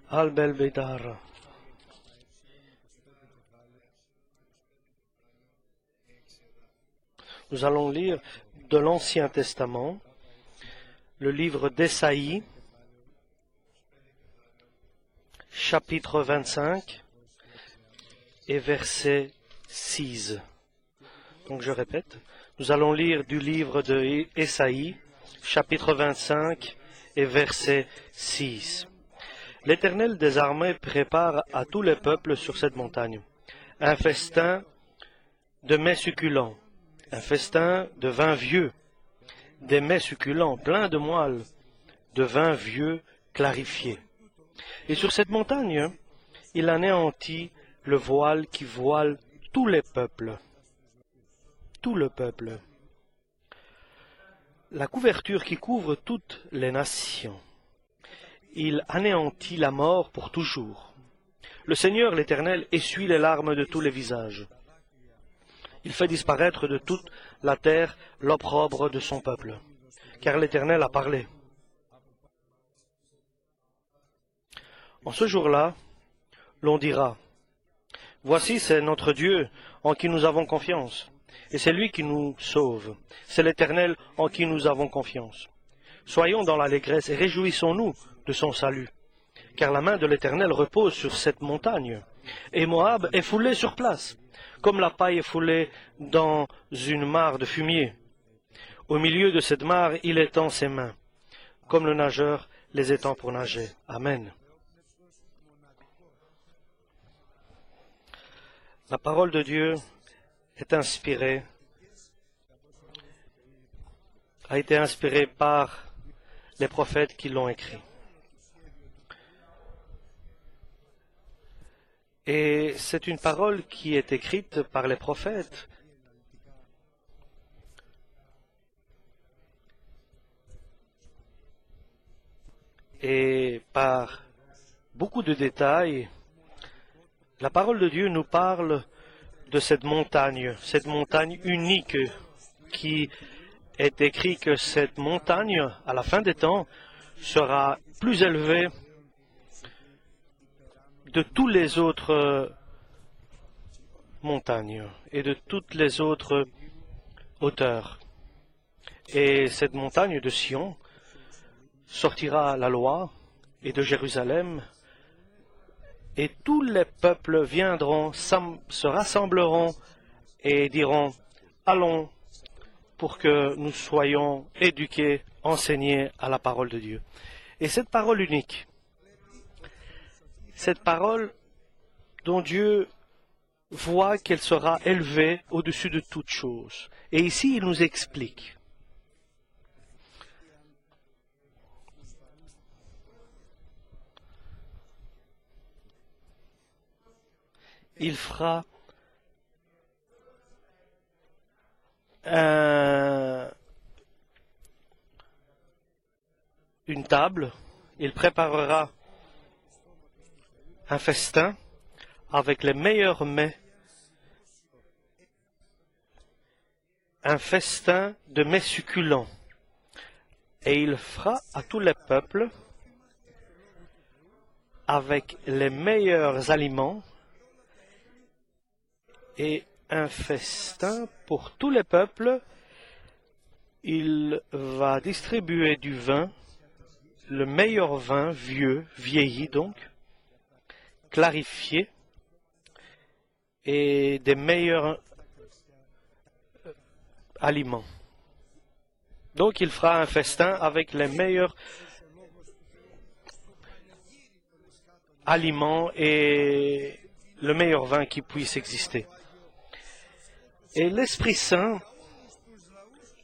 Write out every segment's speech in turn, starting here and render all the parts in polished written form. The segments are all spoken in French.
Al-Belbedar. Nous allons lire de l'Ancien Testament, le livre d'Ésaïe, chapitre 25 et verset 6. Donc je répète, nous allons lire du livre d'Ésaïe, chapitre 25 et verset 6. L'Éternel des armées prépare à tous les peuples sur cette montagne un festin de mets succulents, un festin de vin vieux, des mets succulents pleins de moelle, de vin vieux clarifié. Et sur cette montagne, il anéantit le voile qui voile tous les peuples, tout le peuple, la couverture qui couvre toutes les nations. Il anéantit la mort pour toujours. Le Seigneur l'Éternel essuie les larmes de tous les visages. Il fait disparaître de toute la terre l'opprobre de son peuple, car l'Éternel a parlé. En ce jour-là, l'on dira, « Voici, c'est notre Dieu en qui nous avons confiance, et c'est lui qui nous sauve. C'est l'Éternel en qui nous avons confiance. Soyons dans l'allégresse et réjouissons-nous de son salut, car la main de l'Éternel repose sur cette montagne, et Moab est foulé sur place, comme la paille est foulée dans une mare de fumier. Au milieu de cette mare, il étend ses mains, comme le nageur les étend pour nager. » Amen. La parole de Dieu est inspirée, a été inspirée par les prophètes qui l'ont écrit. Et c'est une parole qui est écrite par les prophètes. Et par beaucoup de détails, la parole de Dieu nous parle de cette montagne unique qui est écrit que cette montagne, à la fin des temps, sera plus élevée de toutes les autres montagnes et de toutes les autres hauteurs. Et cette montagne de Sion sortira la loi, et de Jérusalem, et tous les peuples viendront, se rassembleront et diront, allons pour que nous soyons éduqués, enseignés à la parole de Dieu. Et cette parole unique, cette parole dont Dieu voit qu'elle sera élevée au-dessus de toute chose. Et ici, il nous explique. Il fera une table, il préparera un festin avec les meilleurs mets, un festin de mets succulents, et il fera à tous les peuples avec les meilleurs aliments et un festin pour tous les peuples. Il va distribuer du vin, le meilleur vin vieux, vieilli donc, clarifié, et des meilleurs aliments. Donc il fera un festin avec les meilleurs aliments et le meilleur vin qui puisse exister. Et l'Esprit Saint,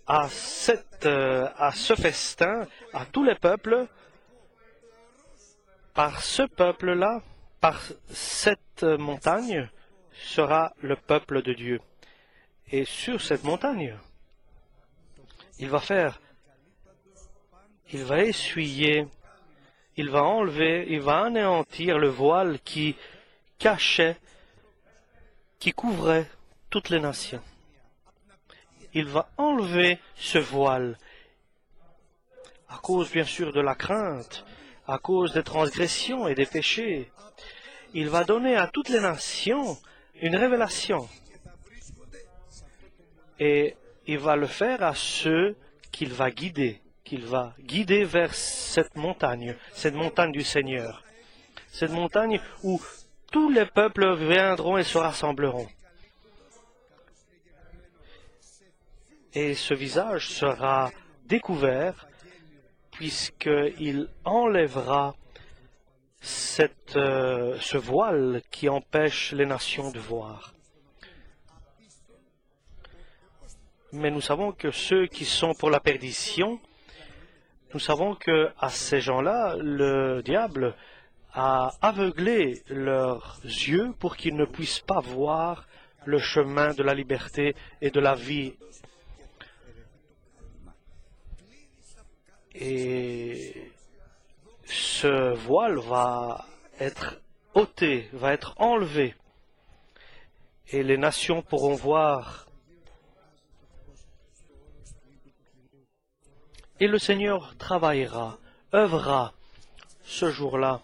à ce festin, à tous les peuples, par ce peuple-là, par cette montagne, sera le peuple de Dieu. Et sur cette montagne, il va essuyer, il va enlever, il va anéantir le voile qui cachait, qui couvrait toutes les nations. Il va enlever ce voile à cause bien sûr de la crainte, à cause des transgressions et des péchés. Il va donner à toutes les nations une révélation. Et il va le faire à ceux qu'il va guider vers cette montagne du Seigneur, cette montagne où tous les peuples viendront et se rassembleront. Et ce visage sera découvert puisqu'il enlèvera ce voile qui empêche les nations de voir. Mais nous savons que ceux qui sont pour la perdition, nous savons que à ces gens-là, le diable a aveuglé leurs yeux pour qu'ils ne puissent pas voir le chemin de la liberté et de la vie. Et ce voile va être ôté, va être enlevé. Et les nations pourront voir. Et le Seigneur travaillera, œuvrera ce jour-là,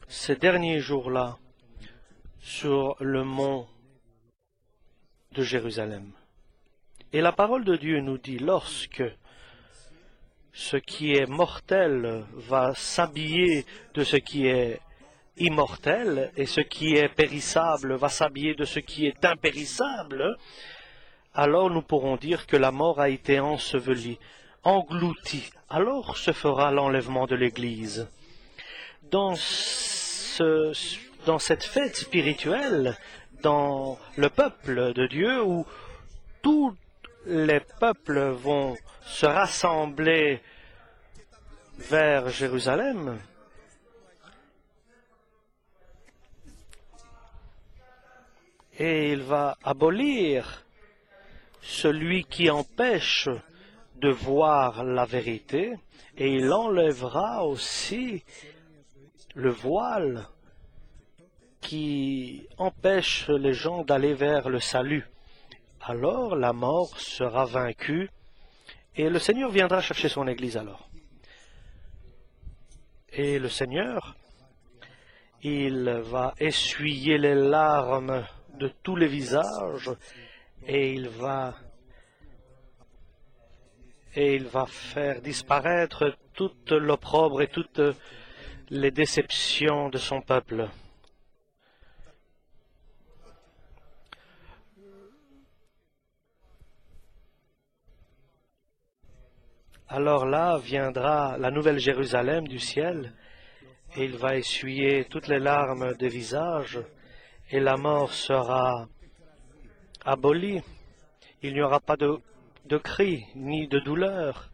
ces derniers jours-là, sur le mont de Jérusalem. Et la parole de Dieu nous dit, lorsque ce qui est mortel va s'habiller de ce qui est immortel, et ce qui est périssable va s'habiller de ce qui est impérissable, alors nous pourrons dire que la mort a été ensevelie, engloutie. Alors se fera l'enlèvement de l'Église. Dans cette fête spirituelle, dans le peuple de Dieu, où tous les peuples vont se rassembler vers Jérusalem, et il va abolir celui qui empêche de voir la vérité, et il enlèvera aussi le voile qui empêche les gens d'aller vers le salut. Alors la mort sera vaincue, et le Seigneur viendra chercher son Église alors. Et le Seigneur, il va essuyer les larmes de tous les visages, et il va faire disparaître toute l'opprobre et toutes les déceptions de son peuple. Alors là viendra la nouvelle Jérusalem du ciel, et il va essuyer toutes les larmes des visages, et la mort sera abolie. Il n'y aura pas de cris ni de douleur,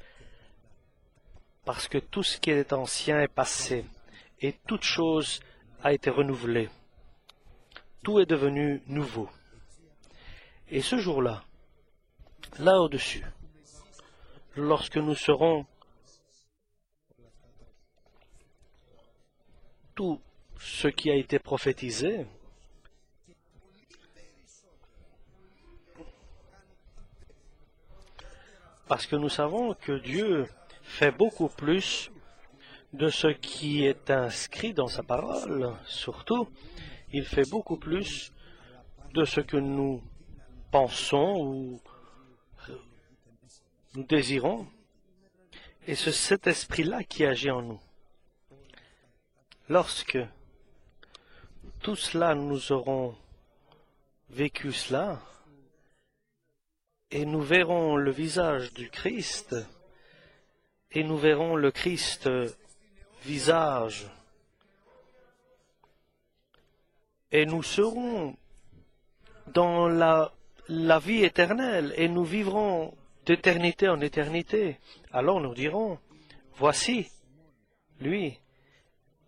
parce que tout ce qui est ancien est passé, et toute chose a été renouvelée. Tout est devenu nouveau. Et ce jour-là, là au-dessus, lorsque nous serons tout ce qui a été prophétisé, parce que nous savons que Dieu fait beaucoup plus de ce qui est inscrit dans sa parole. Surtout, il fait beaucoup plus de ce que nous pensons ou nous désirons. Et c'est cet esprit-là qui agit en nous. Lorsque tout cela, nous aurons vécu cela, et nous verrons le visage du Christ, et nous verrons le Christ visage, et nous serons dans la vie éternelle, et nous vivrons d'éternité en éternité. Alors nous dirons, voici, lui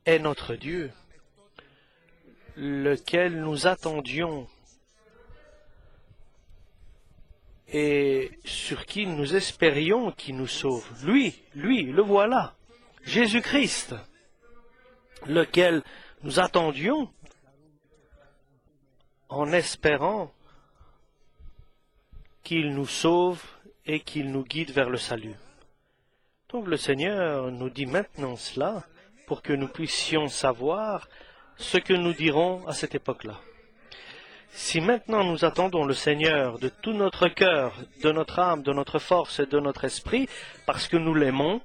est notre Dieu, lequel nous attendions et sur qui nous espérions qu'il nous sauve. Lui, le voilà, Jésus-Christ, lequel nous attendions en espérant qu'il nous sauve et qu'il nous guide vers le salut. Donc le Seigneur nous dit maintenant cela pour que nous puissions savoir ce que nous dirons à cette époque-là. Si maintenant nous attendons le Seigneur de tout notre cœur, de notre âme, de notre force et de notre esprit, parce que nous l'aimons,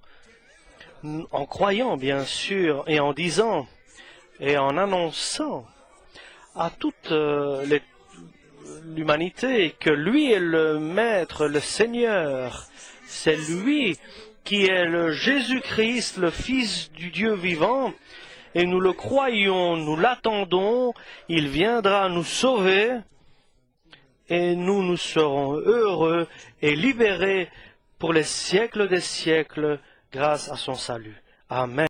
en croyant bien sûr et en disant et en annonçant à toute l'humanité que lui est le Maître, le Seigneur, c'est lui qui est le Jésus-Christ, le Fils du Dieu vivant, et nous le croyons, nous l'attendons, il viendra nous sauver, et nous serons heureux et libérés pour les siècles des siècles grâce à son salut. Amen.